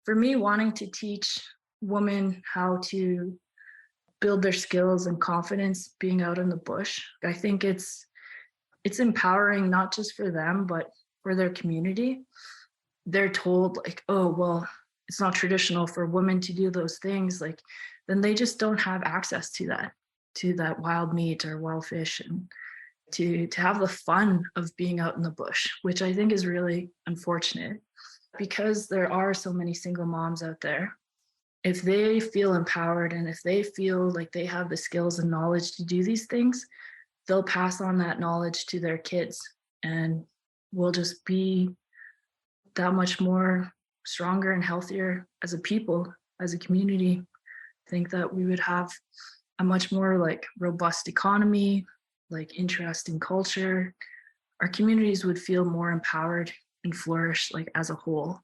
for me, wanting to teach women how to build their skills and confidence being out in the bush, I think it's empowering not just for them, but for their community. They're told like, oh, well, it's not traditional for women to do those things. Like, then they just don't have access to that wild meat or wild fish, and to have the fun of being out in the bush, which I think is really unfortunate because there are so many single moms out there. If they feel empowered and if they feel like they have the skills and knowledge to do these things, they'll pass on that knowledge to their kids, and we'll just be that much more stronger and healthier as a people, as a community. I think that we would have a much more like robust economy, like interesting culture. Our communities would feel more empowered and flourish like as a whole.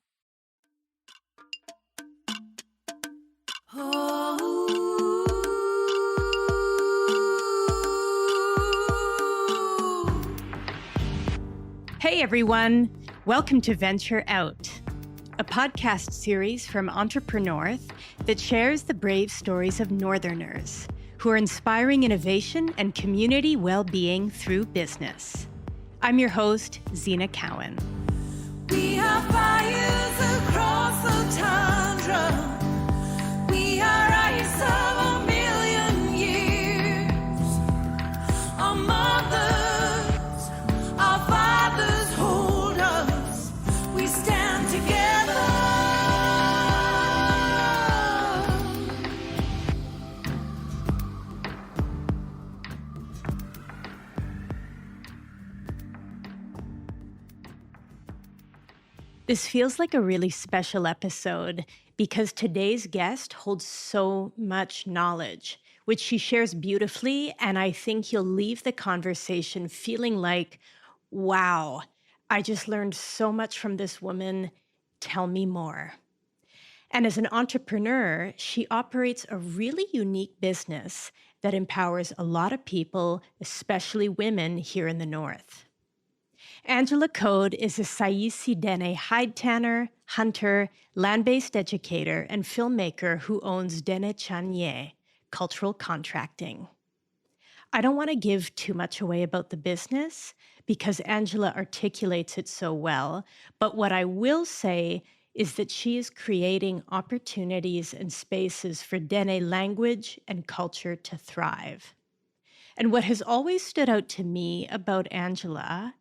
Hey everyone, welcome to Venture Out, a podcast series from Entrepreneurth that shares the brave stories of Northerners who are inspiring innovation and community well-being through business. I'm your host, Zena Cowan. We have fires across the tundra. We are ice of a million years. Our mothers, our fathers hold us. We stand together. This feels like a really special episode because today's guest holds so much knowledge, which she shares beautifully, and I think you'll leave the conversation feeling like, wow, I just learned so much from this woman. Tell me more. And as an entrepreneur, she operates a really unique business that empowers a lot of people, especially women here in the North. Angela Code is a Sayisi Dene hide tanner, hunter, land-based educator, and filmmaker who owns Dene Cha'niyé, cultural contracting. I don't want to give too much away about the business because Angela articulates it so well, but what I will say is that she is creating opportunities and spaces for Dene language and culture to thrive. And what has always stood out to me about Angela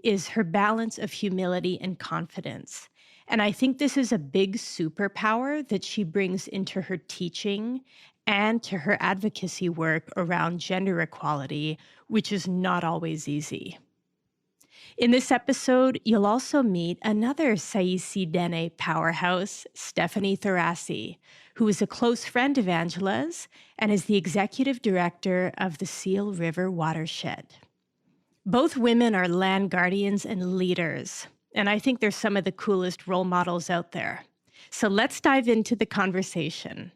is her balance of humility and confidence. And I think this is a big superpower that she brings into her teaching and to her advocacy work around gender equality, which is not always easy. In this episode, you'll also meet another Sayisi Dene powerhouse, Stephanie Tharassi, who is a close friend of Angela's and is the executive director of the Seal River Watershed. Both women are land guardians and leaders, and I think they're some of the coolest role models out there. So let's dive into the conversation.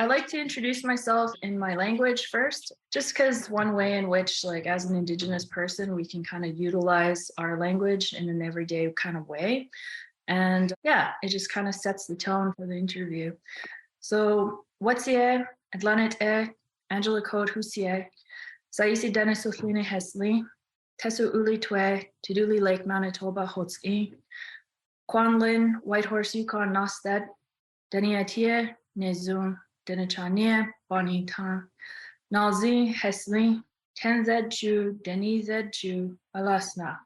I like to introduce myself in my language first, just because one way in which, like, as an Indigenous person, we can kind of utilize our language in an everyday kind of way. And yeah, it just kind of sets the tone for the interview. So, Watsiye, Atlanete, Angela Code Husiye, Sayisi Dene Hesli, Tesu Twe, Tadoule Lake, Manitoba, Hotski, Kwanlin, Whitehorse, Yukon, Nosted, Dene Cha'niyé, Nezum, Dene Cha'niyé, Bonnie Tan, Nalzi, Hesli, Tenzed Chu, Denized Chu, Alasna.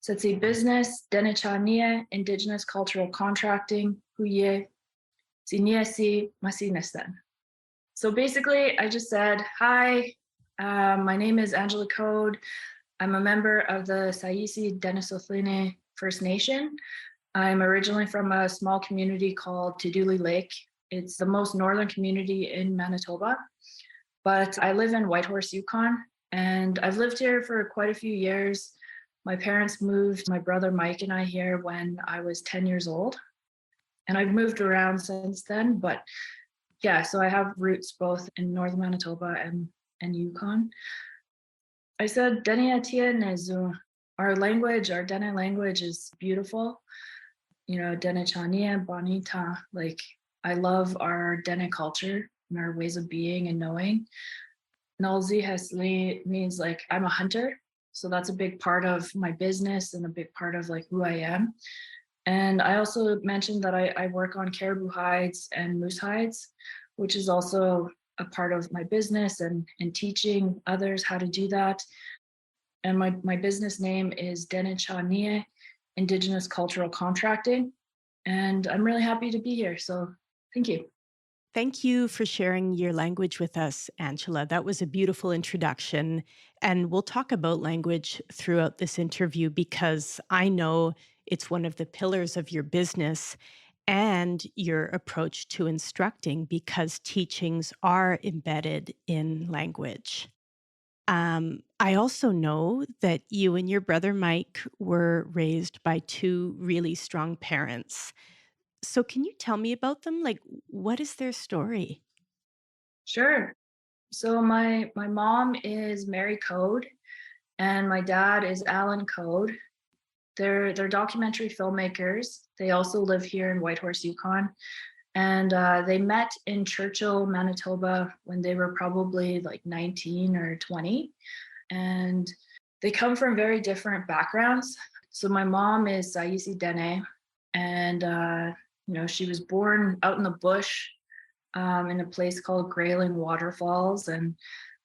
Setsi Business, Dene Cha'niyé, Indigenous Cultural Contracting, Huye, Ziniesi, Masinesten. So basically, I just said, hi, my name is Angela Code. I'm a member of the Sayisi Dene First Nation. I'm originally from a small community called Tadoule Lake. It's the most northern community in Manitoba, but I live in Whitehorse, Yukon, and I've lived here for quite a few years. My parents moved my brother Mike and I here when I was 10 years old. And I've moved around since then. But yeah, so I have roots both in northern Manitoba and Yukon. I said Dene Cha'niyé. Our language, our Dene language is beautiful. You know, Dene Cha'niyé, bonita. Like, I love our Dene culture and our ways of being and knowing. Nalzi Hesli means like I'm a hunter. So that's a big part of my business and a big part of like who I am. And I also mentioned that I work on caribou hides and moose hides, which is also a part of my business and teaching others how to do that. And my business name is Dene Cha'niyé, Indigenous Cultural Contracting. And I'm really happy to be here. So thank you. Thank you for sharing your language with us, Angela. That was a beautiful introduction. And we'll talk about language throughout this interview because I know it's one of the pillars of your business and your approach to instructing because teachings are embedded in language. I also know that you and your brother Mike were raised by two really strong parents. So can you tell me about them? Like, what is their story? Sure. So my mom is Mary Code and my dad is Alan Code. They're documentary filmmakers. They also live here in Whitehorse, Yukon. And they met in Churchill, Manitoba when they were probably like 19 or 20. And they come from very different backgrounds. So my mom is Sayisi Dene, and she was born out in the bush in a place called Grayling Waterfalls and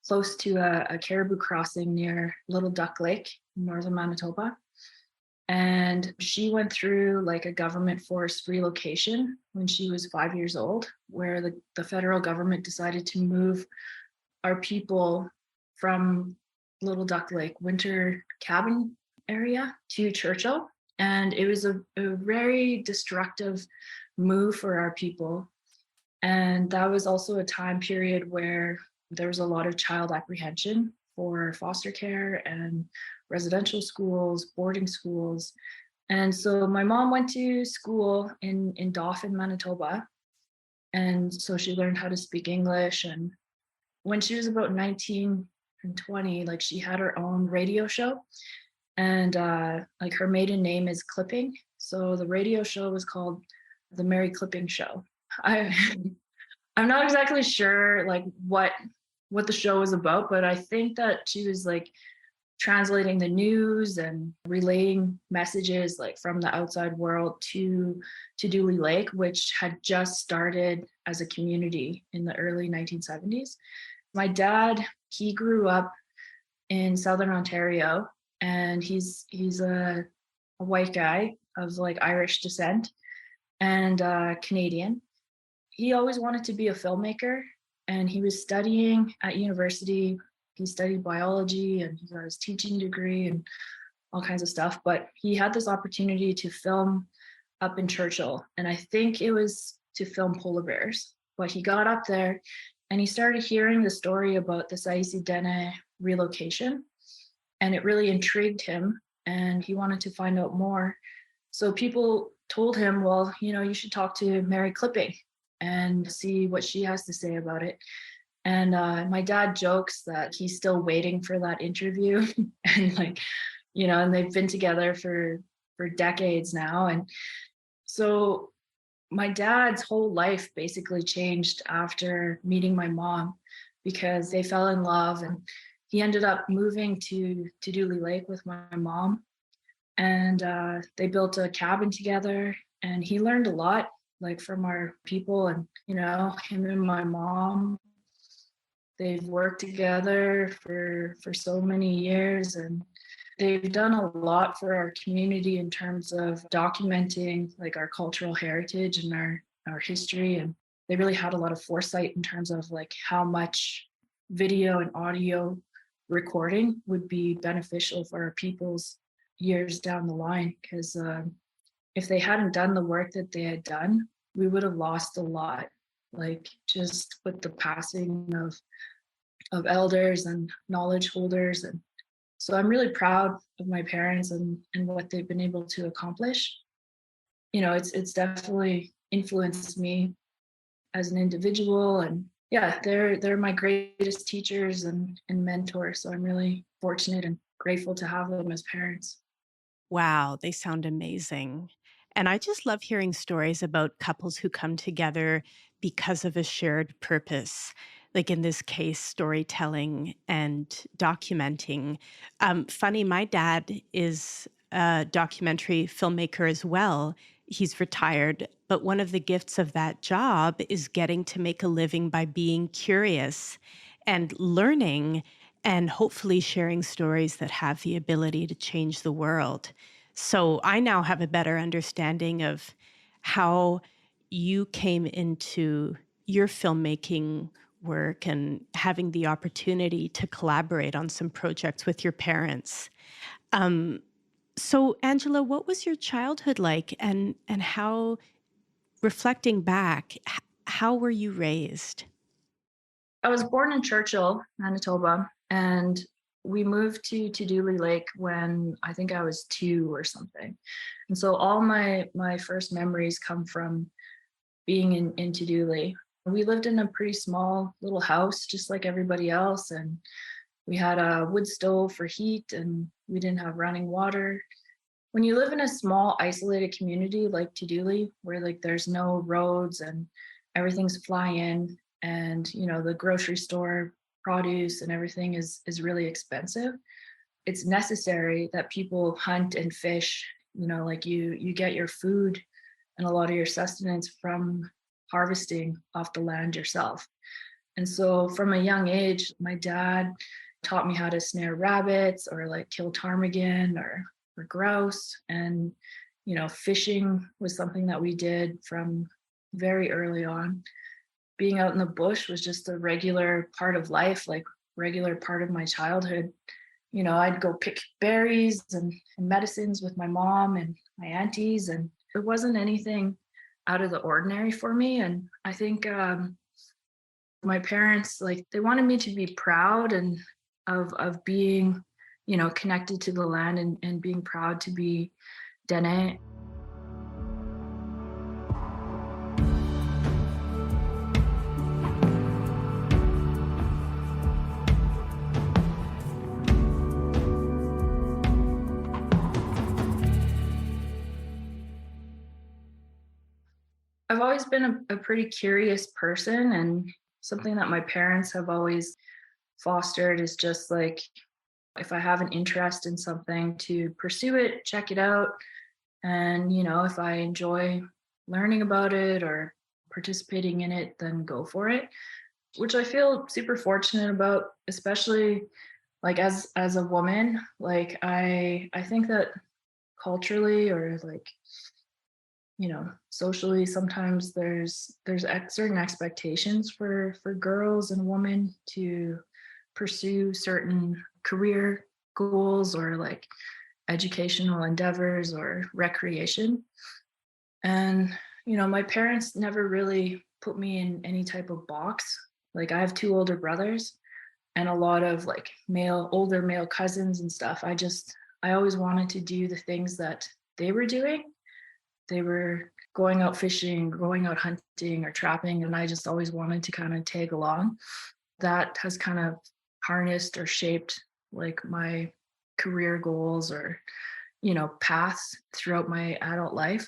close to a caribou crossing near Little Duck Lake in northern Manitoba. And she went through like a government forced relocation when she was 5 years old, where the federal government decided to move our people from Little Duck Lake winter cabin area to Churchill. And it was a very destructive move for our people. And that was also a time period where there was a lot of child apprehension for foster care and residential schools, boarding schools. And so my mom went to school in Dauphin, Manitoba. And so she learned how to speak English. And when she was about 19 and 20, like she had her own radio show. And like her maiden name is Clipping. So the radio show was called The Mary Clipping Show. I'm not exactly sure like what the show was about, but I think that she was like translating the news and relaying messages like from the outside world to Tadoule Lake, which had just started as a community in the early 1970s. My dad, he grew up in Southern Ontario, and he's a white guy of like Irish descent and Canadian. He always wanted to be a filmmaker, and he was studying at university. He studied biology and he got his teaching degree and all kinds of stuff. But he had this opportunity to film up in Churchill. And I think it was to film polar bears. But he got up there and he started hearing the story about the Sayisi Dene relocation. And it really intrigued him. And he wanted to find out more. So people told him, well, you should talk to Mary Clipping and see what she has to say about it. And my dad jokes that he's still waiting for that interview. And like, and they've been together for decades now. And so my dad's whole life basically changed after meeting my mom because they fell in love, and he ended up moving to Tadoule Lake with my mom. And they built a cabin together, and he learned a lot like from our people. And him and my mom, they've worked together for so many years, and they've done a lot for our community in terms of documenting like our cultural heritage and our history. And they really had a lot of foresight in terms of like how much video and audio recording would be beneficial for our people's years down the line. Because if they hadn't done the work that they had done, we would have lost a lot, like just with the passing of elders and knowledge holders. And So I'm really proud of my parents and what they've been able to accomplish. It's definitely influenced me as an individual, and yeah, they're my greatest teachers and mentors. So I'm really fortunate and grateful to have them as parents. Wow, they sound amazing. And I just love hearing stories about couples who come together because of a shared purpose. Like in this case, storytelling and documenting. Funny, my dad is a documentary filmmaker as well. He's retired, but one of the gifts of that job is getting to make a living by being curious and learning and hopefully sharing stories that have the ability to change the world. So I now have a better understanding of how you came into your filmmaking work and having the opportunity to collaborate on some projects with your parents. Um, so, Angela, what was your childhood like, and how, reflecting back, how were you raised? I was born in Churchill, Manitoba, and we moved to Tadoule Lake when I think I was 2 or something. And so all my first memories come from being in Tadoule. We lived in a pretty small little house, just like everybody else, and we had a wood stove for heat, and we didn't have running water. When you live in a small, isolated community like Tadoule, where like there's no roads and everything's fly in, and the grocery store produce and everything is really expensive, it's necessary that people hunt and fish. Like you get your food and a lot of your sustenance from harvesting off the land yourself. And so from a young age, my dad taught me how to snare rabbits or like kill ptarmigan or grouse. And fishing was something that we did from very early on. Being out in the bush was just a regular part of life, like regular part of my childhood. I'd go pick berries and medicines with my mom and my aunties, and it wasn't anything out of the ordinary for me. And I think my parents, like, they wanted me to be proud and of being, connected to the land, and being proud to be Dene. I've always been a pretty curious person, and something that my parents have always fostered is just like, if I have an interest in something, to pursue it, check it out. And, if I enjoy learning about it or participating in it, then go for it, which I feel super fortunate about, especially like as a woman. Like I think that culturally, or like, socially, sometimes there's certain expectations for girls and women to pursue certain career goals, or like educational endeavors or recreation. And my parents never really put me in any type of box. Like, I have 2 older brothers and a lot of like older male cousins and stuff. I always wanted to do the things that they were doing. They were going out fishing, going out hunting or trapping, and I just always wanted to kind of tag along. That has kind of harnessed or shaped like my career goals, or paths throughout my adult life.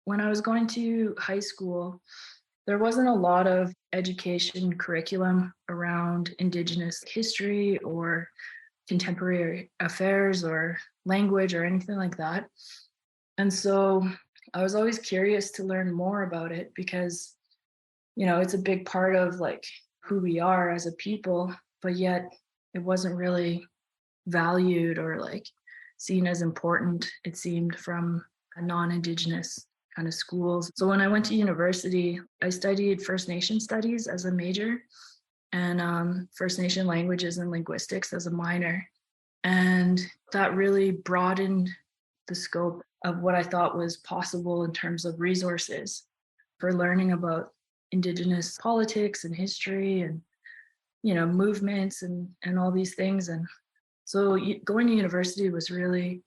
When I was going to high school, there wasn't a lot of education curriculum around Indigenous history or contemporary affairs or language or anything like that. And so I was always curious to learn more about it, because it's a big part of like who we are as a people, but yet it wasn't really valued or like seen as important, it seemed, from a non-Indigenous kind of schools. So when I went to university, I studied First Nation studies as a major, and First Nation languages and linguistics as a minor. And that really broadened the scope of what I thought was possible in terms of resources for learning about Indigenous politics and history and movements and all these things. And So going to university was really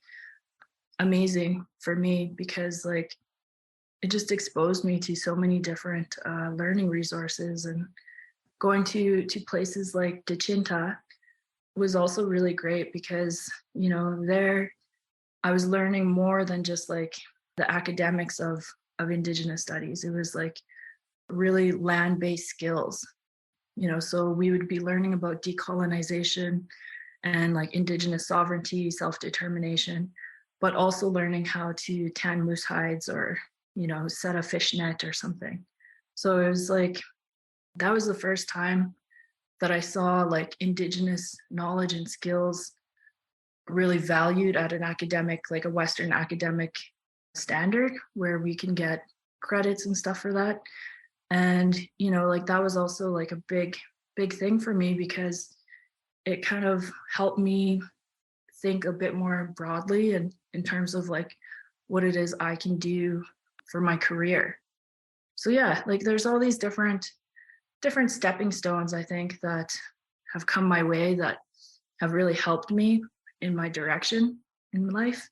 amazing for me because like it just exposed me to so many different learning resources, and going to places like Dechinta was also really great because there I was learning more than just like the academics of Indigenous studies. It was like really land-based skills, so we would be learning about decolonization and like Indigenous sovereignty, self-determination, but also learning how to tan moose hides or set a fish net or something. So it was like that was the first time that I saw like Indigenous knowledge and skills really valued at an academic, like a Western academic standard where we can get credits and stuff for that. And like that was also like a big thing for me because it kind of helped me think a bit more broadly and in terms of like what it is I can do for my career. So yeah, like there's all these different stepping stones, I think, that have come my way that have really helped me in my direction in life.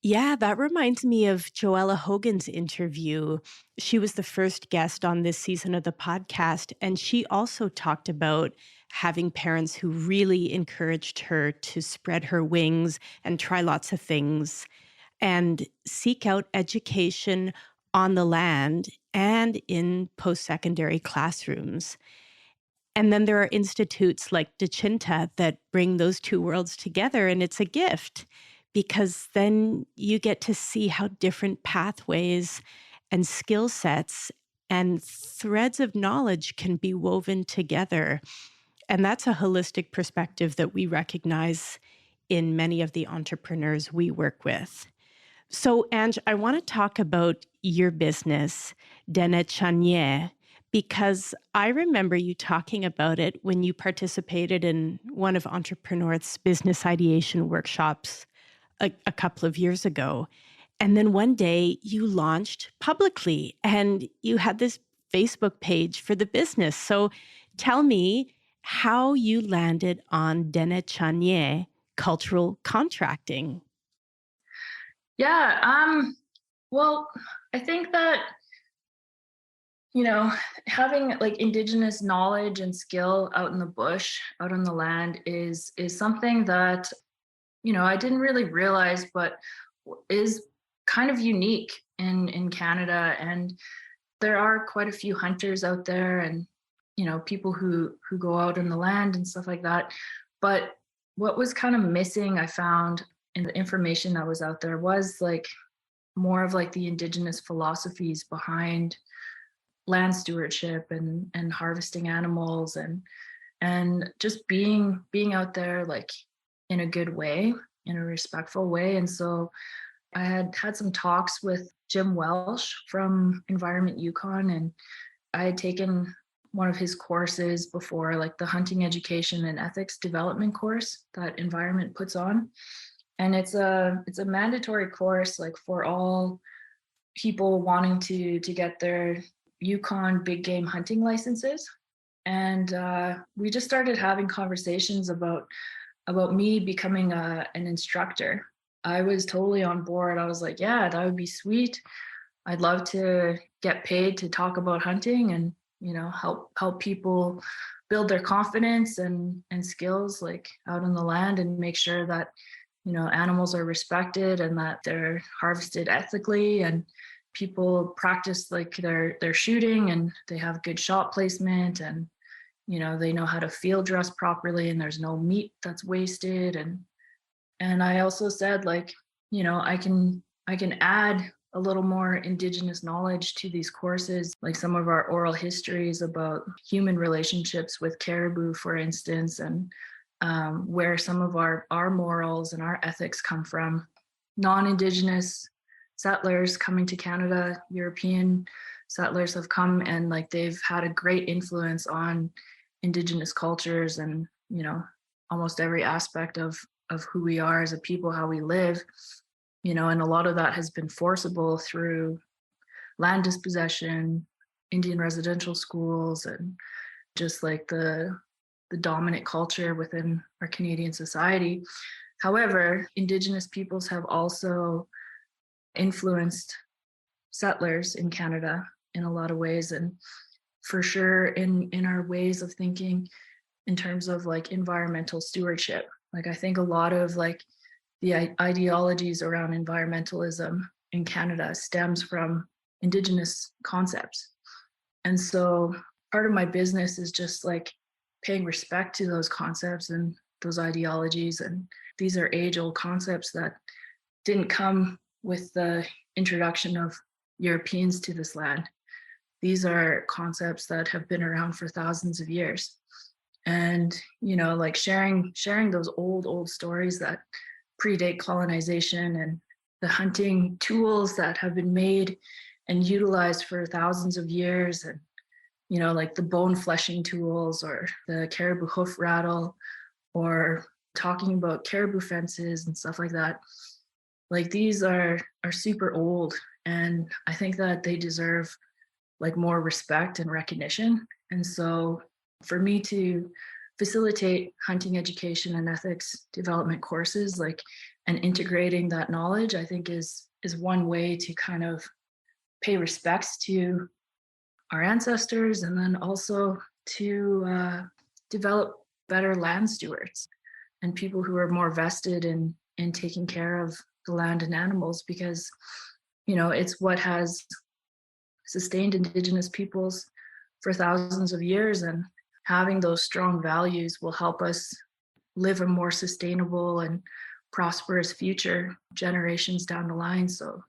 Yeah, that reminds me of Joella Hogan's interview. She was the first guest on this season of the podcast, and she also talked about having parents who really encouraged her to spread her wings and try lots of things and seek out education on the land and in post-secondary classrooms. And then there are institutes like Dechinta that bring those two worlds together, and it's a gift because then you get to see how different pathways and skill sets and threads of knowledge can be woven together. And that's a holistic perspective that we recognize in many of the entrepreneurs we work with. So, Ange, I want to talk about your business, Dene Cha'niyé, because I remember you talking about it when you participated in one of Entrepreneur's business ideation workshops a couple of years ago. And then one day you launched publicly and you had this Facebook page for the business. So tell me how you landed on Dene Cha'niyé cultural contracting. Yeah, well, I think that having like Indigenous knowledge and skill out in the bush, out on the land is something that I didn't really realize, but is kind of unique in Canada. And there are quite a few hunters out there, and people who go out in the land and stuff like that. But what was kind of missing, I found, in the information that was out there was like more of like the Indigenous philosophies behind land stewardship and harvesting animals and just being out there like in a good way, in a respectful way. And so I had some talks with Jim Welsh from Environment Yukon, and I had taken one of his courses before, like the hunting education and ethics development course that Environment puts on. And it's a mandatory course like for all people wanting to get their Yukon big game hunting licenses. And we just started having conversations about me becoming an instructor. I was totally on board. I was like, yeah, that would be sweet. I'd love to get paid to talk about hunting and help people build their confidence and skills like out on the land, and make sure that animals are respected and that they're harvested ethically, and people practice like their shooting and they have good shot placement, and they know how to field dress properly and there's no meat that's wasted. And I also said like I can add a little more Indigenous knowledge to these courses, like some of our oral histories about human relationships with caribou, for instance, and where some of our morals and our ethics come from. Non-Indigenous settlers coming to Canada, European settlers have come, and like they've had a great influence on Indigenous cultures and almost every aspect of who we are as a people, how we live, and a lot of that has been forcible through land dispossession, Indian residential schools, and just like the the dominant culture within our Canadian society. However, Indigenous peoples have also influenced settlers in Canada in a lot of ways, and for sure in our ways of thinking in terms of like environmental stewardship. Like I think a lot of like the ideologies around environmentalism in Canada stems from Indigenous concepts. And so part of my business is just like paying respect to those concepts and those ideologies. And these are age-old concepts that didn't come with the introduction of Europeans to this land. These are concepts that have been around for thousands of years. And, you know, like sharing those old stories that predate colonization and the hunting tools that have been made and utilized for thousands of years, and, you know, like the bone fleshing tools or the caribou hoof rattle, or talking about caribou fences and stuff like that. Like these are super old, and I think that they deserve like more respect and recognition. And so for me to facilitate hunting education and ethics development courses, like, and integrating that knowledge, I think is one way to kind of pay respects to our ancestors, and then also to develop better land stewards and people who are more vested in taking care of the land and animals, because, you know, it's what has sustained Indigenous peoples for thousands of years, and having those strong values will help us live a more sustainable and prosperous future generations down the line. So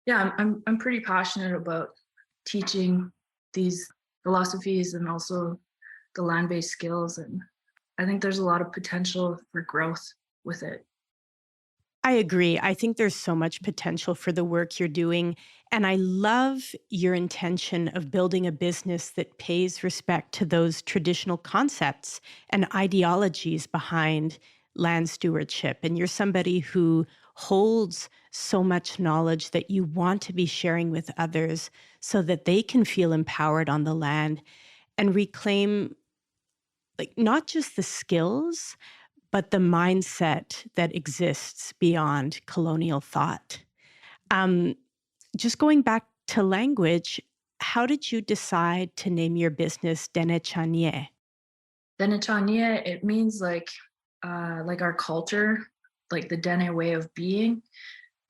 yeah, I'm pretty passionate about teaching these philosophies and also the land-based skills, and I think there's a lot of potential for growth with it. I agree. I think there's so much potential for the work you're doing. And I love your intention of building a business that pays respect to those traditional concepts and ideologies behind land stewardship. And you're somebody who holds so much knowledge that you want to be sharing with others so that they can feel empowered on the land and reclaim, like, not just the skills, but the mindset that exists beyond colonial thought. Just going back to language, how did you decide to name your business Dene Cha'niyé? Dene Cha'niyé, it means like our culture, like the Dene way of being.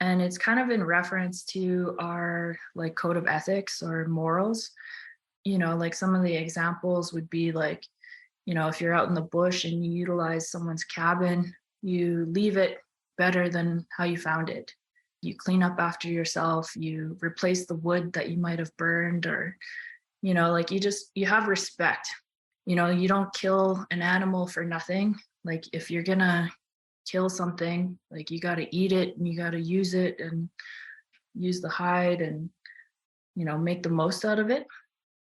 And it's kind of in reference to our like code of ethics or morals. You know, like some of the examples would be like, you know, if you're out in the bush and you utilize someone's cabin, you leave it better than how you found it. You clean up after yourself, you replace the wood that you might have burned, or, you know, like you have respect. You know, you don't kill an animal for nothing. Like if you're gonna kill something, like you got to eat it and you got to use it and use the hide and, you know, make the most out of it.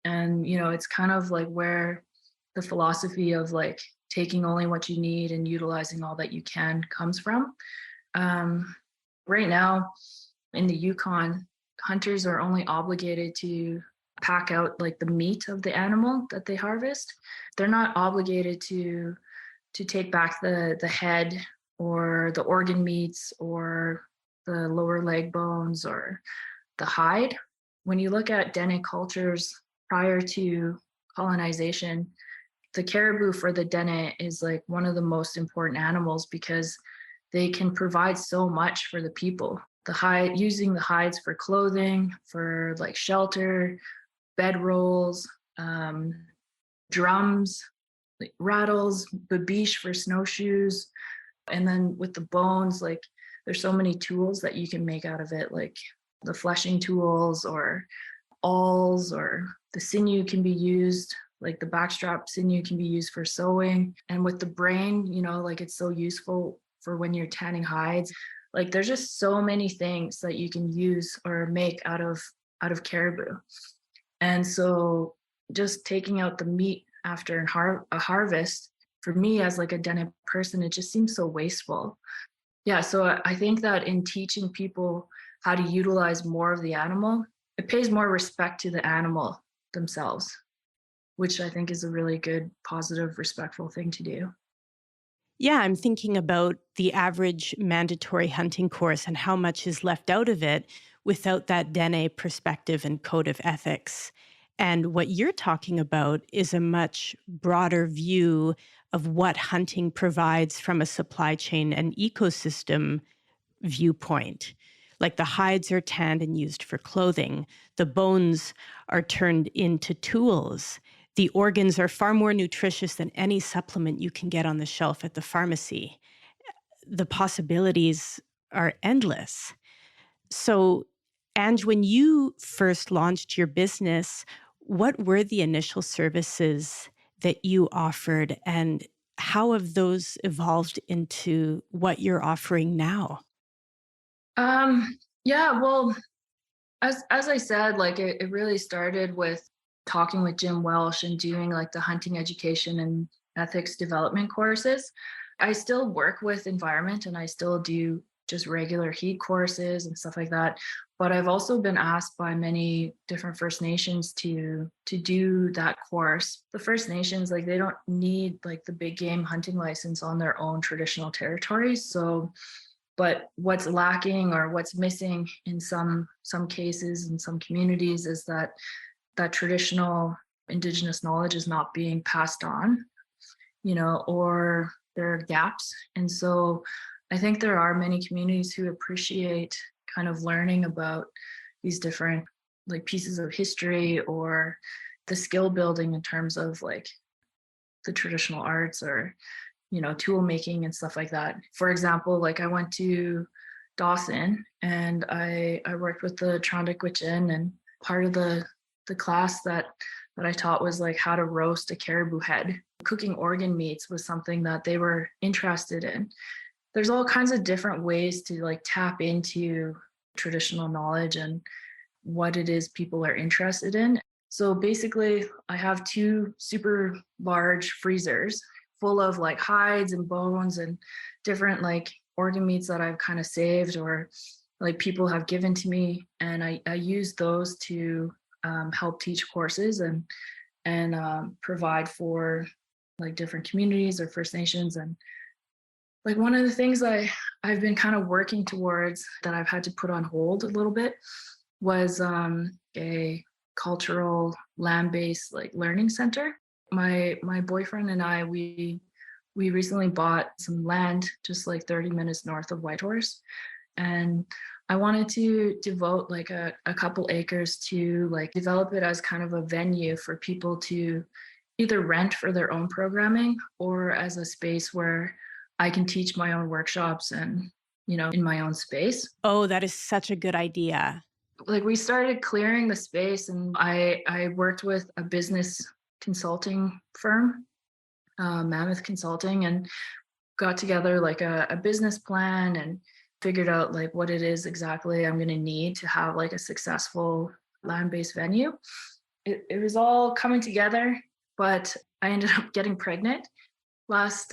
And, you know, it's kind of like where the philosophy of like taking only what you need and utilizing all that you can comes from. Right now in the Yukon, hunters are only obligated to pack out like the meat of the animal that they harvest. They're not obligated to take back the head or the organ meats or the lower leg bones or the hide. When you look at Dene cultures prior to colonization, the caribou for the Dene is like one of the most important animals because they can provide so much for the people. The hide, using the hides for clothing, for like shelter, bedrolls, drums, like rattles, babiche for snowshoes. And then with the bones, like there's so many tools that you can make out of it, like the fleshing tools or awls, or the sinew can be used, like the backstrap sinew can be used for sewing. And with the brain, you know, like it's so useful for when you're tanning hides. Like there's just so many things that you can use or make out of caribou. And so just taking out the meat after a harvest, for me as like a Dene person, it just seems so wasteful. Yeah, so I think that in teaching people how to utilize more of the animal, it pays more respect to the animal themselves. which I think is a really good, positive, respectful thing to do. Yeah, I'm thinking about the average mandatory hunting course and how much is left out of it without that Dene perspective and code of ethics. And what you're talking about is a much broader view of what hunting provides from a supply chain and ecosystem viewpoint. Like the hides are tanned and used for clothing, the bones are turned into tools. The organs are far more nutritious than any supplement you can get on the shelf at the pharmacy. The possibilities are endless. So, Ange, when you first launched your business, what were the initial services that you offered, and how have those evolved into what you're offering now? Yeah, well, as I said, like it really started with talking with Jim Welsh and doing like the hunting education and ethics development courses. I still work with environment and I still do just regular heat courses and stuff like that. But I've also been asked by many different First Nations to do that course. The First Nations, like they don't need like the big game hunting license on their own traditional territories. So but what's lacking or what's missing in some cases in some communities is that that traditional Indigenous knowledge is not being passed on, or there are gaps. And so I think there are many communities who appreciate kind of learning about these different like pieces of history or the skill building in terms of like the traditional arts or tool making and stuff like that. For example, like I went to Dawson and I worked with the Trondikwichin, and part of the class that I taught was like how to roast a caribou head. Cooking organ meats was something that they were interested in. There's all kinds of different ways to like tap into traditional knowledge and what it is people are interested in. So basically, I have two super large freezers full of like hides and bones and different like organ meats that I've kind of saved or like people have given to me. And I use those to help teach courses and provide for like different communities or First Nations. And like one of the things I've been kind of working towards that I've had to put on hold a little bit was a cultural land-based like learning center. My boyfriend and I, we recently bought some land just like 30 minutes north of Whitehorse, and I wanted to devote like a couple acres to like develop it as kind of a venue for people to either rent for their own programming or as a space where I can teach my own workshops and in my own space. Oh, that is such a good idea. Like we started clearing the space, and I worked with a business consulting firm, Mammoth Consulting, and got together like a business plan and figured out like what it is exactly I'm going to need to have like a successful land-based venue. It was all coming together, but I ended up getting pregnant last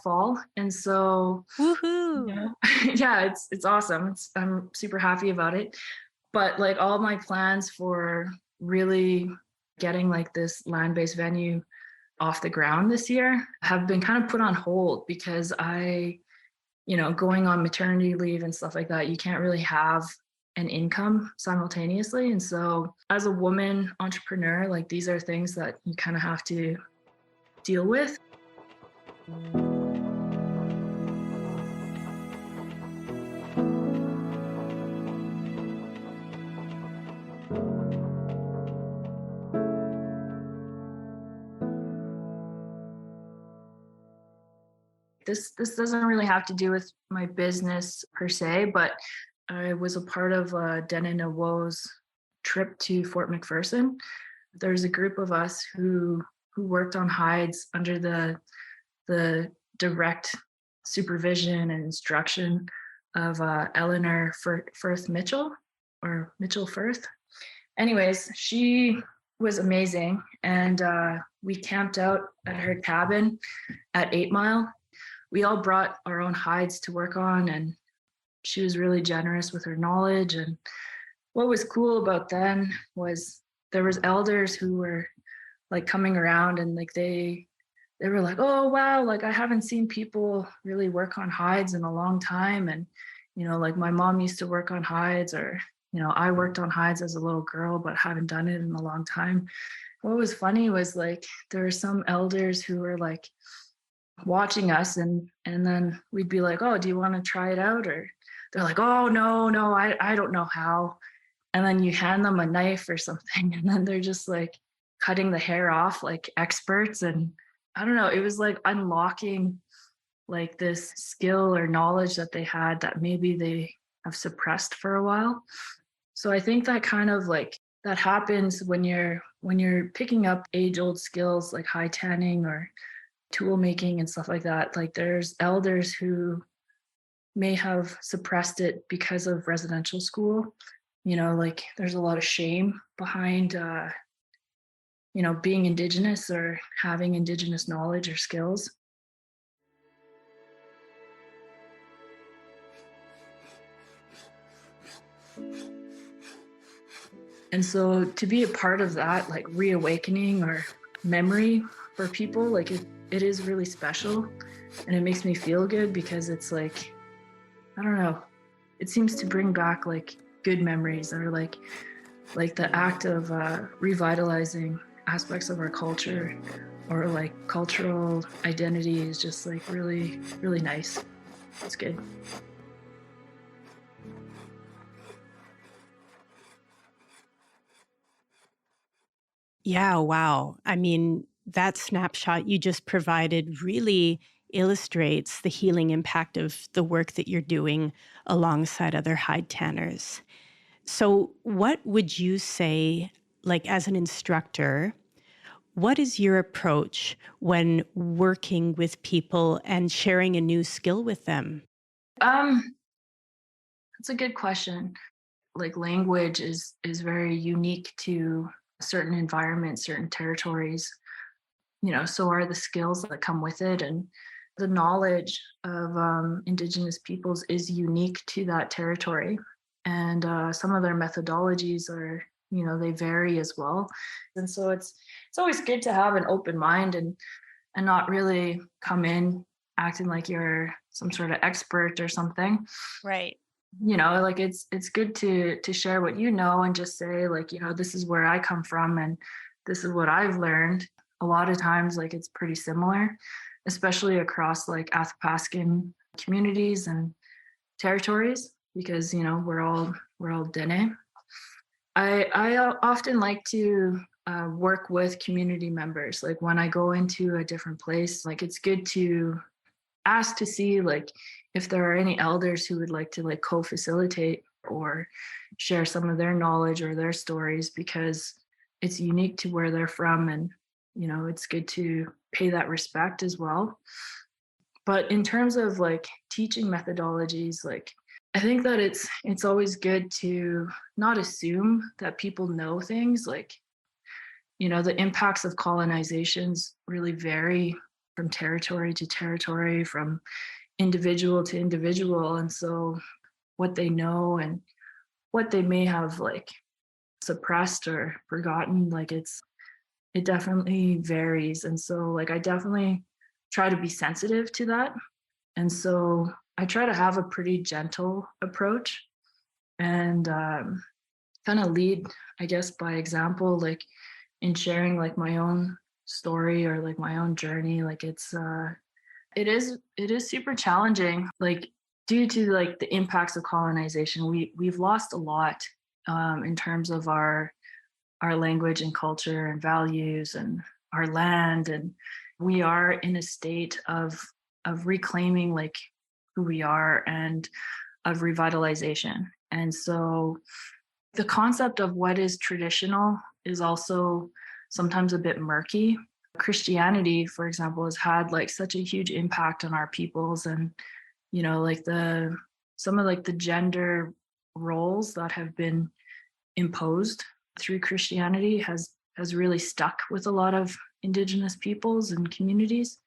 fall, and so Woohoo! yeah, it's awesome. I'm super happy about it. But like all my plans for really getting like this land-based venue off the ground this year have been kind of put on hold because going on maternity leave and stuff like that, you can't really have an income simultaneously. And so as a woman entrepreneur, like these are things that you kind of have to deal with. This doesn't really have to do with my business per se, but I was a part of Dene Cha'niyé's trip to Fort McPherson. There's a group of us who worked on hides under the direct supervision and instruction of Eleanor Firth Mitchell, or Mitchell Firth. Anyways, she was amazing, and we camped out at her cabin at 8 Mile. We all brought our own hides to work on, and she was really generous with her knowledge. And what was cool about then was there was elders who were like coming around, and like they were like, oh wow, like I haven't seen people really work on hides in a long time. And like my mom used to work on hides, or I worked on hides as a little girl but haven't done it in a long time. What was funny was like there were some elders who were like watching us, and then we'd be like, oh, do you want to try it out? Or they're like, oh no, I don't know how. And then you hand them a knife or something, and then they're just like cutting the hair off like experts. And I don't know, it was like unlocking like this skill or knowledge that they had that maybe they have suppressed for a while. So I think that kind of like that happens when you're picking up age-old skills like high tanning or tool making and stuff like that. Like there's elders who may have suppressed it because of residential school. Like there's a lot of shame behind being Indigenous or having Indigenous knowledge or skills. And so to be a part of that, like reawakening or memory for people, like it is really special. And it makes me feel good because it's like, I don't know, it seems to bring back like good memories, or like the act of revitalizing aspects of our culture or like cultural identity is just like really, really nice. It's good. Yeah, wow. I mean, that snapshot you just provided really illustrates the healing impact of the work that you're doing alongside other hide tanners. So, what would you say, like as an instructor, what is your approach when working with people and sharing a new skill with them? That's a good question. Like language is very unique to certain environments, certain territories. So are the skills that come with it, and the knowledge of Indigenous peoples is unique to that territory. And some of their methodologies are, they vary as well. And so it's always good to have an open mind and not really come in acting like you're some sort of expert or something. Right. Like it's good to share what and just say like, this is where I come from and this is what I've learned. A lot of times like it's pretty similar, especially across like Athapascan communities and territories, because we're all Dene. I often like to work with community members. Like when I go into a different place, like it's good to ask to see like if there are any elders who would like to like co-facilitate or share some of their knowledge or their stories, because it's unique to where they're from, and it's good to pay that respect as well. But in terms of like teaching methodologies, like I think that it's always good to not assume that people know things. Like the impacts of colonizations really vary from territory to territory, from individual to individual. And so what they know and what they may have like suppressed or forgotten, like it definitely varies. And so like I definitely try to be sensitive to that. And so I try to have a pretty gentle approach and kind of lead, I guess, by example, like in sharing like my own story or like my own journey. Like it is super challenging, like due to like the impacts of colonization. We've lost a lot in terms of our language and culture and values and our land, and we are in a state of reclaiming like who we are and of revitalization. And so the concept of what is traditional is also sometimes a bit murky. Christianity, for example, has had like such a huge impact on our peoples, and like some of like the gender roles that have been imposed through Christianity has really stuck with a lot of Indigenous peoples and communities.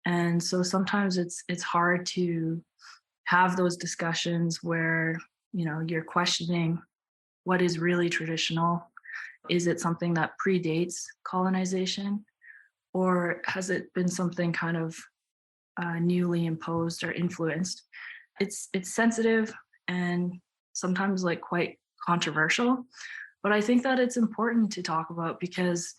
And so sometimes it's hard to have those discussions where you're questioning what is really traditional Is it something that predates colonization, or has it been something kind of newly imposed or influenced? It's sensitive and sometimes like quite controversial, but I think that it's important to talk about because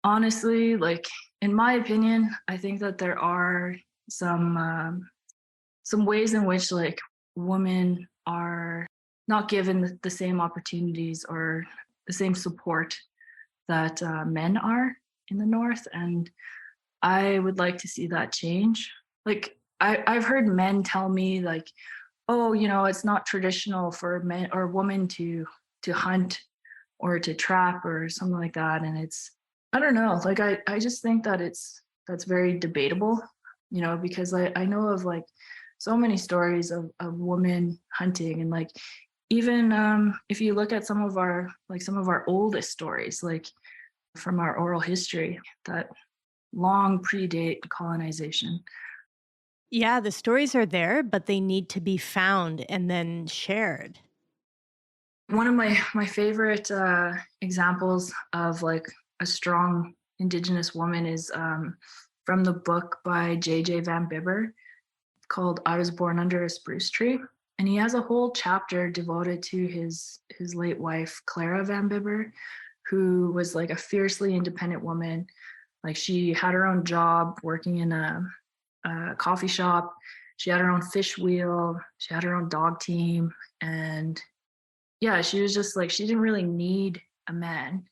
honestly, like in my opinion, I think that there are some ways in which like women are not given the same opportunities or the same support that men are in the North, and I would like to see that change. Like I've heard men tell me like, oh, you know, it's not traditional for men or women to hunt or to trap or something like that. And it's, I don't know, like I just think that that's very debatable, you know, because I know of like so many stories of women hunting, and like even if you look at some of our oldest stories, like from our oral history that long predate colonization. Yeah, the stories are there, but they need to be found and then shared. One of my favorite examples of like a strong Indigenous woman is from the book by J.J. Van Bibber called "I Was Born Under a Spruce Tree," and he has a whole chapter devoted to his late wife Clara Van Bibber, who was like a fiercely independent woman. Like she had her own job working in a coffee shop. She had her own fish wheel. She had her own dog team, and yeah, she was just like, she didn't really need a man.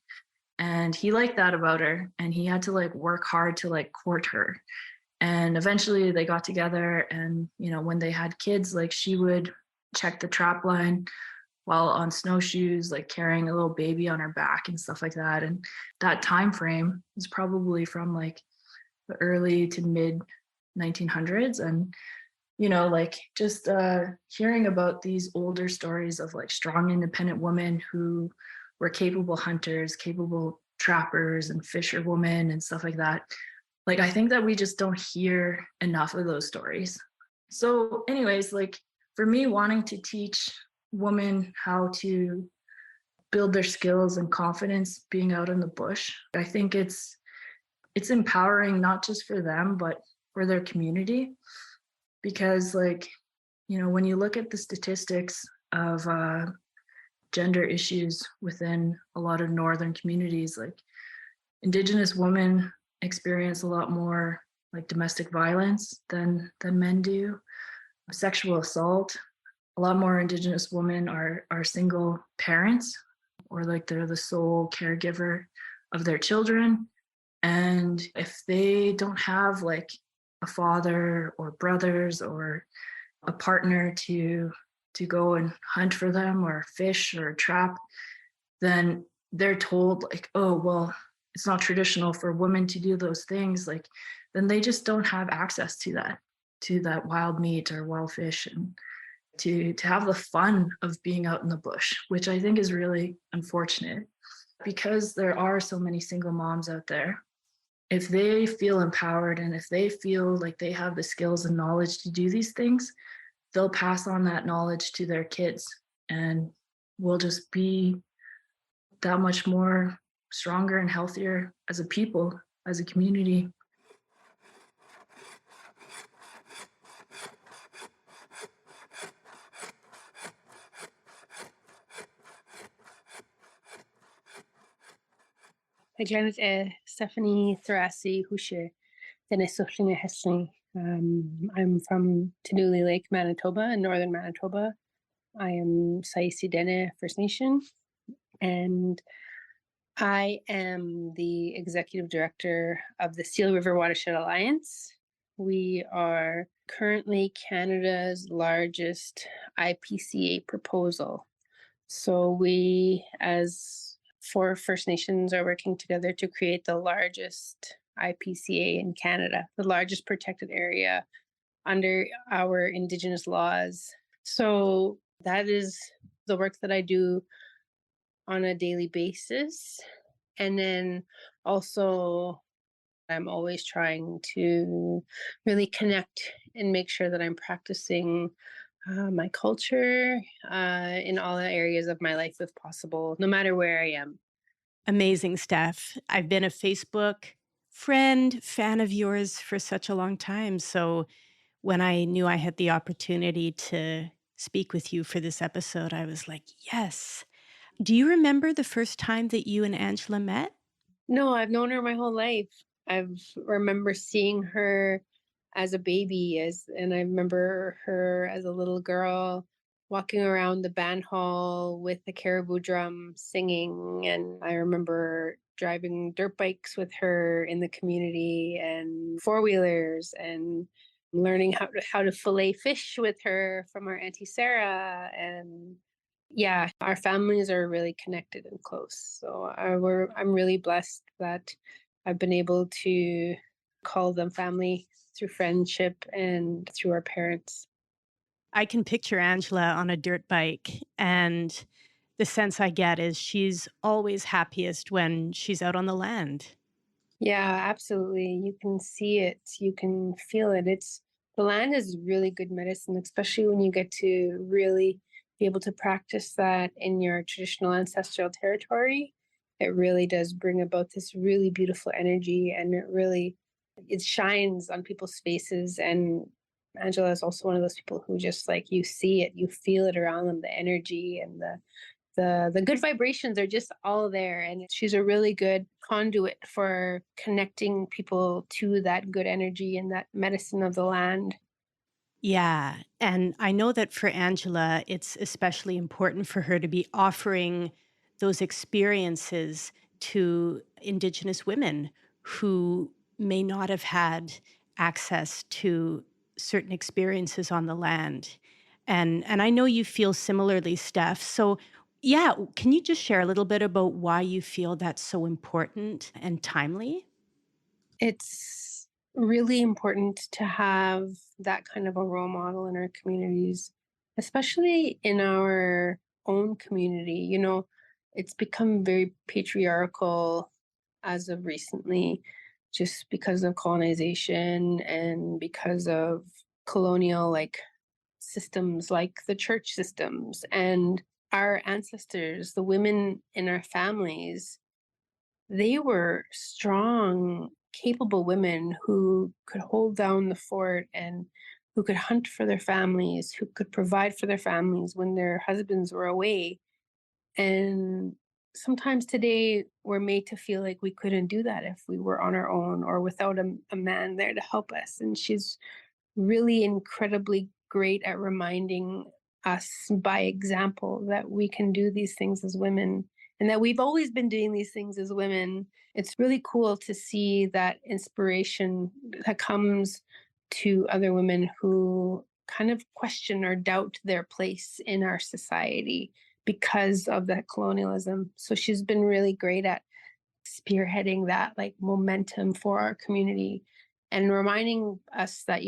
And he liked that about her. And he had to like work hard to like court her. And eventually they got together. And, you know, when they had kids, like she would check the trap line while on snowshoes, like carrying a little baby on her back and stuff like that. And that time frame is probably from like the early to mid 1900s. And you know, like just hearing about these older stories of like strong independent women who were capable hunters, capable trappers and fisherwomen and stuff like that. Like I think that we just don't hear enough of those stories. So anyways, like for me, wanting to teach women how to build their skills and confidence being out in the bush, I think it's empowering not just for them but for their community, because like, you know, when you look at the statistics of gender issues within a lot of northern communities, like Indigenous women experience a lot more like domestic violence than men do, sexual assault. A lot more Indigenous women are single parents, or like they're the sole caregiver of their children. And if they don't have like a father or brothers or a partner to go and hunt for them or fish or trap, then they're told like, oh, well, it's not traditional for women to do those things. Like, then they just don't have access to that wild meat or wild fish, and to have the fun of being out in the bush, which I think is really unfortunate because there are so many single moms out there. If they feel empowered and if they feel like they have the skills and knowledge to do these things, they'll pass on that knowledge to their kids, and we'll just be that much more stronger and healthier as a people, as a community. Janet Stephanie Tharasi Hushe Dënesųłıné Hesling. I'm from Tadoule Lake, Manitoba, in northern Manitoba. I am Sayisi Dene First Nation, and I am the executive director of the Seal River Watershed Alliance. We are currently Canada's largest IPCA proposal. So we, as 4 First Nations, are working together to create the largest IPCA in Canada, the largest protected area under our Indigenous laws. So that is the work that I do on a daily basis. And then also, I'm always trying to really connect and make sure that I'm practicing My culture, in all areas of my life, if possible, no matter where I am. Amazing, Steph. I've been a Facebook friend, fan of yours for such a long time. So when I knew I had the opportunity to speak with you for this episode, I was like, yes. Do you remember the first time that you and Angela met? No, I've known her my whole life. I've remember seeing her as a baby, and I remember her as a little girl walking around the band hall with the caribou drum singing. And I remember driving dirt bikes with her in the community and four-wheelers, and learning how to fillet fish with her from our Auntie Sarah. And yeah, our families are really connected and close. So I'm really blessed that I've been able to call them family through friendship and through our parents. I can picture Angela on a dirt bike, and the sense I get is she's always happiest when she's out on the land. Yeah, absolutely. You can see it, you can feel it. The land is really good medicine, especially when you get to really be able to practice that in your traditional ancestral territory. It really does bring about this really beautiful energy, and it shines on people's faces. And Angela is also one of those people who just like you see it, you feel it around them, the energy and the good vibrations are just all there. And she's a really good conduit for connecting people to that good energy and that medicine of the land. Yeah. And I know that for Angela, it's especially important for her to be offering those experiences to Indigenous women who may not have had access to certain experiences on the land. And I know you feel similarly, Steph. So yeah, can you just share a little bit about why you feel that's so important and timely? It's really important to have that kind of a role model in our communities, especially in our own community. It's become very patriarchal as of recently, just because of colonization and because of colonial systems like the church systems. And our ancestors, the women in our families, they were strong, capable women who could hold down the fort and who could hunt for their families, who could provide for their families when their husbands were away. And sometimes today we're made to feel like we couldn't do that if we were on our own or without a man there to help us. And she's really incredibly great at reminding us by example that we can do these things as women and that we've always been doing these things as women. It's really cool to see that inspiration that comes to other women who kind of question or doubt their place in our society because of that colonialism. So she's been really great at spearheading that momentum for our community and reminding us that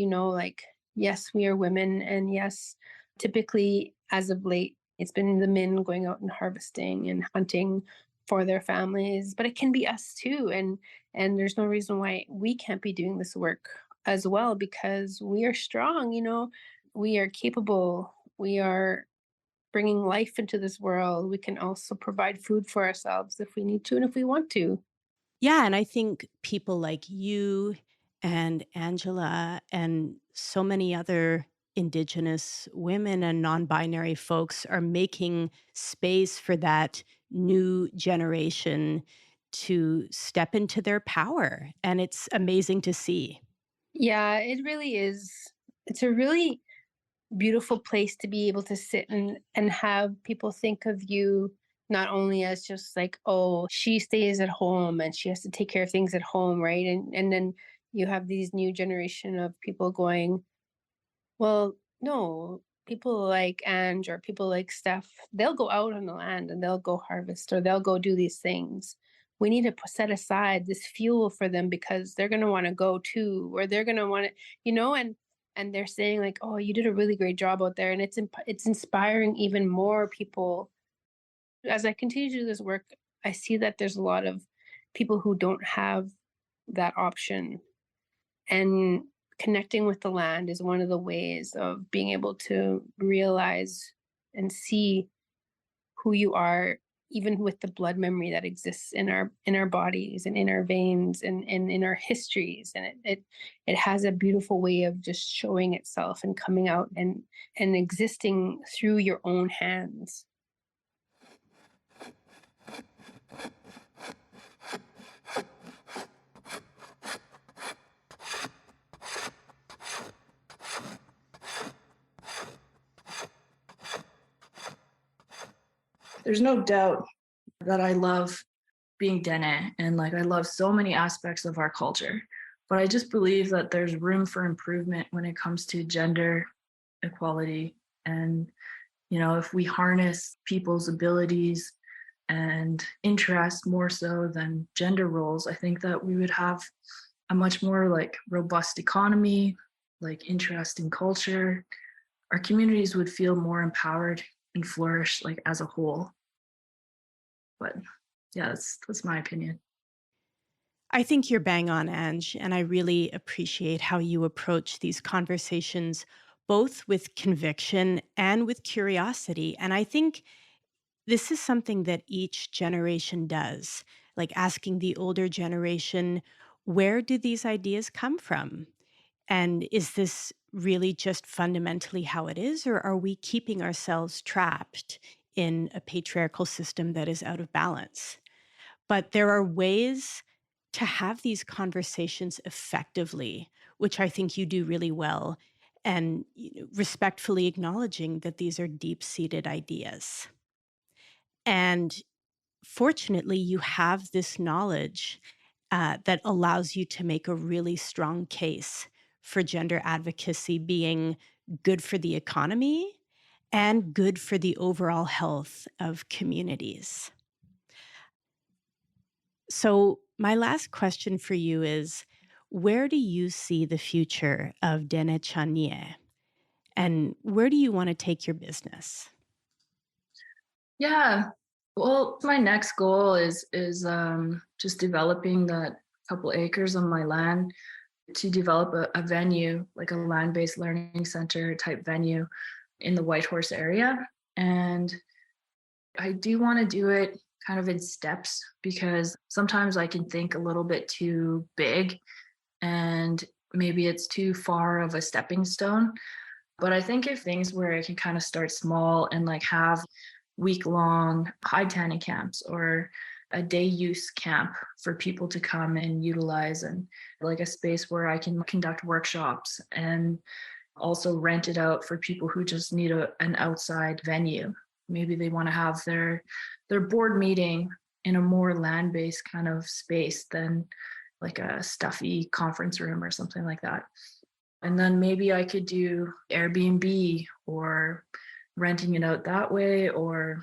yes, we are women, and yes, typically as of late it's been the men going out and harvesting and hunting for their families, but it can be us too. And there's no reason why we can't be doing this work as well, because we are strong. We are capable, we are bringing life into this world. We can also provide food for ourselves if we need to and if we want to. Yeah, and I think people like you and Angela and so many other Indigenous women and non binary folks are making space for that new generation to step into their power. And it's amazing to see. Yeah, it really is. It's a really beautiful place to be able to sit and have people think of you not only as just like, oh, she stays at home and she has to take care of things at home, right? And then you have these new generation of people going, well, no, people like Ange or people like Steph, they'll go out on the land and they'll go harvest or they'll go do these things. We need to set aside this fuel for them because they're going to want to go too, or they're going to want to, and they're saying like, oh, you did a really great job out there. And it's inspiring even more people. As I continue to do this work, I see that there's a lot of people who don't have that option. And connecting with the land is one of the ways of being able to realize and see who you are, even with the blood memory that exists in our bodies and in our veins and in our histories. And it has a beautiful way of just showing itself and coming out and existing through your own hands. There's no doubt that I love being Dene and like I love so many aspects of our culture. But I just believe that there's room for improvement when it comes to gender equality. And, if we harness people's abilities and interests more so than gender roles, I think that we would have a much more like robust economy, like interesting culture. Our communities would feel more empowered and flourish like as a whole. But yeah, that's my opinion. I think you're bang on, Ange, and I really appreciate how you approach these conversations, both with conviction and with curiosity. And I think this is something that each generation does, like asking the older generation, where do these ideas come from? And is this really just fundamentally how it is, or are we keeping ourselves trapped in a patriarchal system that is out of balance? But there are ways to have these conversations effectively, which I think you do really well, and respectfully acknowledging that these are deep-seated ideas. And fortunately, you have this knowledge that allows you to make a really strong case for gender advocacy being good for the economy and good for the overall health of communities. So, my last question for you is, where do you see the future of Dene Cha'niyé? And where do you want to take your business? Yeah. Well, my next goal is just developing that couple acres on my land to develop a venue, like a land-based learning center type venue in the Whitehorse area. And I do want to do it kind of in steps because sometimes I can think a little bit too big and maybe it's too far of a stepping stone. But I think if things where I can kind of start small and like have week-long hide tanning camps or a day use camp for people to come and utilize, and like a space where I can conduct workshops and also rent it out for people who just need an outside venue. Maybe they want to have their board meeting in a more land-based kind of space than like a stuffy conference room or something like that. And then maybe I could do Airbnb or renting it out that way, or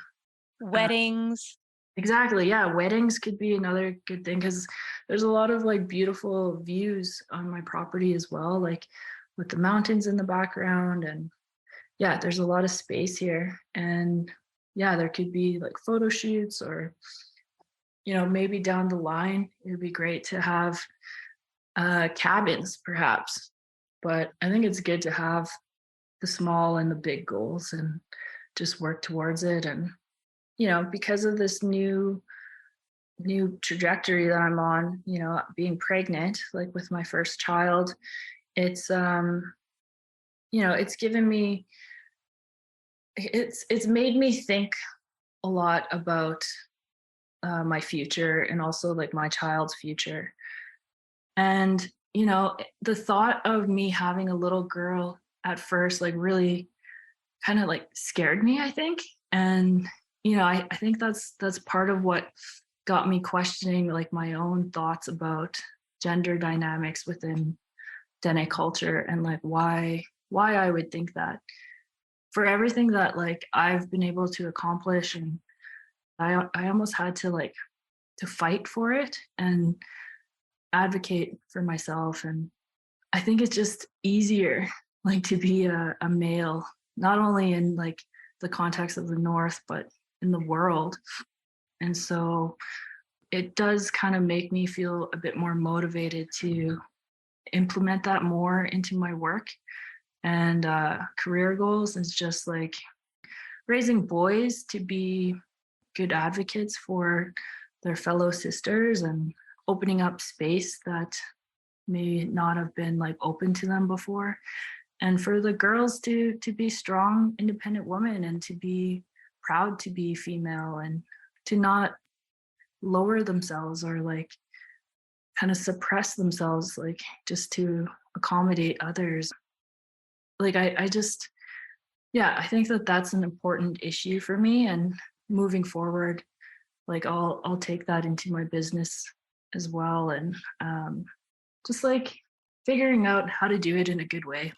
Weddings. exactly, yeah, weddings could be another good thing because there's a lot of like beautiful views on my property as well, like with the mountains in the background. And yeah, there's a lot of space here. And yeah, there could be like photo shoots or, maybe down the line, it would be great to have cabins perhaps. But I think it's good to have the small and the big goals and just work towards it. And, because of this new trajectory that I'm on, being pregnant, like with my first child, it's it's given me it's made me think a lot about my future and also like my child's future. And the thought of me having a little girl at first like really kind of like scared me, I think. And I think that's part of what got me questioning like my own thoughts about gender dynamics within Dene culture and like why I would think that. For everything that like I've been able to accomplish, and I almost had to like to fight for it and advocate for myself. And I think it's just easier like to be a male, not only in like the context of the North, but in the world. And so it does kind of make me feel a bit more motivated to implement that more into my work. And career goals is just like raising boys to be good advocates for their fellow sisters and opening up space that may not have been like open to them before, and for the girls to be strong independent women and to be proud to be female and to not lower themselves or like kind of suppress themselves like just to accommodate others. Like I just, yeah, I think that that's an important issue for me, and moving forward, like I'll take that into my business as well, and just like figuring out how to do it in a good way.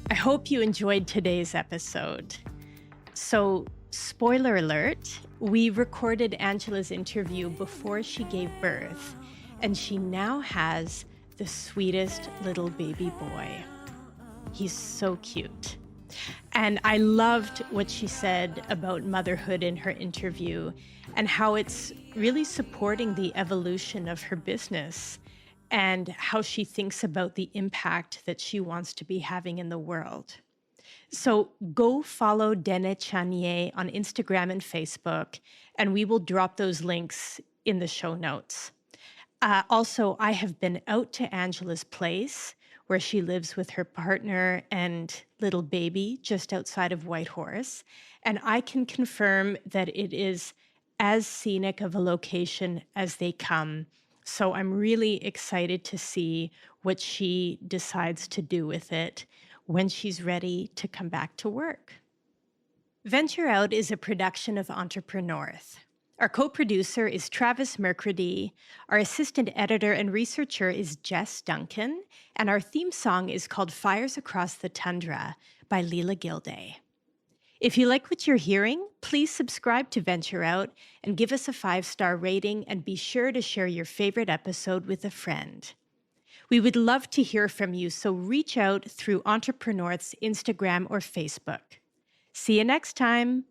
I hope you enjoyed today's episode. So, spoiler alert, we recorded Angela's interview before she gave birth, and she now has the sweetest little baby boy. He's so cute. And I loved what she said about motherhood in her interview and how it's really supporting the evolution of her business and how she thinks about the impact that she wants to be having in the world. So go follow Dene Cha'niyé on Instagram and Facebook, and we will drop those links in the show notes. Also, I have been out to Angela's place where she lives with her partner and little baby just outside of Whitehorse, and I can confirm that it is as scenic of a location as they come. So I'm really excited to see what she decides to do with it when she's ready to come back to work. Venture Out is a production of Entrepreneurth. Our co-producer is Travis Mercredi, our assistant editor and researcher is Jess Duncan, and our theme song is called Fires Across the Tundra by Leela Gilday. If you like what you're hearing, please subscribe to Venture Out and give us a 5-star rating, and be sure to share your favorite episode with a friend. We would love to hear from you, so reach out through Entrepreneurth's Instagram or Facebook. See you next time.